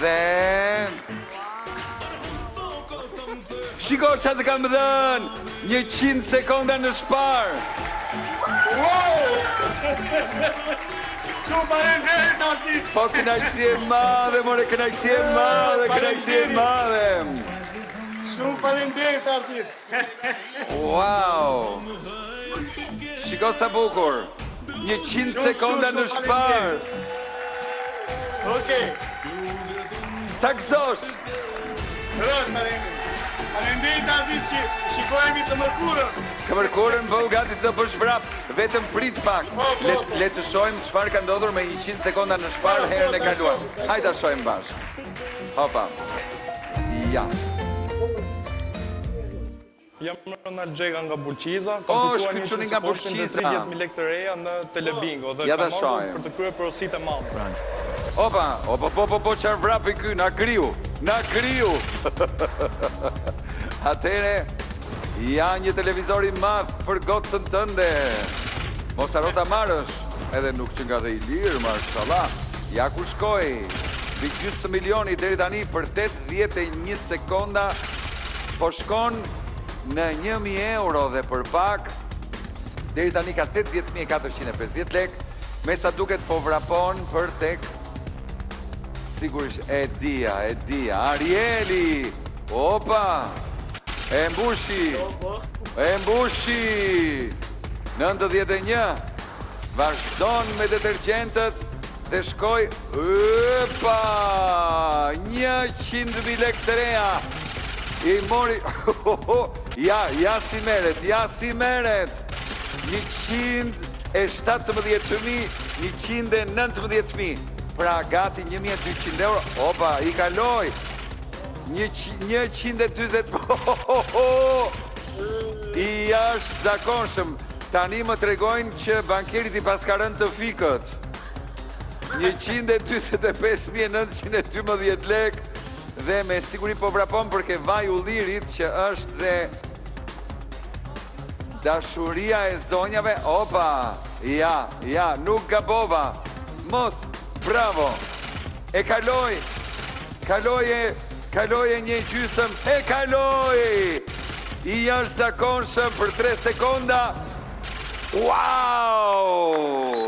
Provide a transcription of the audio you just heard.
Dhe... Shiko që të kam dhënë 100 sekonda në shpar. Shumë faleminderit Artit. Po kënaqësi e madhe, more kënaqësi e madhe, kënaqësi e madhe. Shumë faleminderit Artit. Wow. Shiko sa bukur. 100 sekonda në shpar. Okej. Ta gëzosh. Faleminderit Artit që shikojemi të mërkurën. Ka mërkurën, po gati s'do bësh vrap. Vetëm prit pak. Le të shohim çfarë ka ndodhur me 100 sekonda në shpar herën e kaluar. Hajde ta shohim bashkë. Hopa. Ja. Jam Ronald Gjega nga Bulqiza, O, kam fituar shkëlqyeni nga Bulqiza. 130.000 lekë të reja në Telebingo dhe Ja ta kam shohim. marrë për të kryer porositë e madhe. Opa, po, çfarë vrapi ky, na kriu. Atere, ja një televizor i madh për gocën tënde. Mos haro ta marrësh, edhe nuk që nga dhe i lirë, mashallah. Ja ku shkoj, mbi gjysmë milioni deri tani për 81 sekonda, po shkon në 1.000 euro dhe për pak, deri tani ka 80.450 lek, me sa duket po vrapon për tek, sigurisht, e dia, Arieli, opa, e mbushi, 91, vazhdon me detergjentët dhe shkoj, opa, 100.000 lek të reja, i mori, ja si meret, 117.119.000, pra gati 1.200 euro, opa, i kaloj, 120, i ashtë zakonshëm, tani më tregojnë që bankerit i paskarën të fikët, 125.912 lek, dhe me siguri po vrapon për ke vaj u lirit që është dhe dashuria e zonjave, opa, ja, nuk gabova, mos, bravo, e kaloj e një gjysëm, e kaloj, i është zakonshëm për 3 sekonda, wow!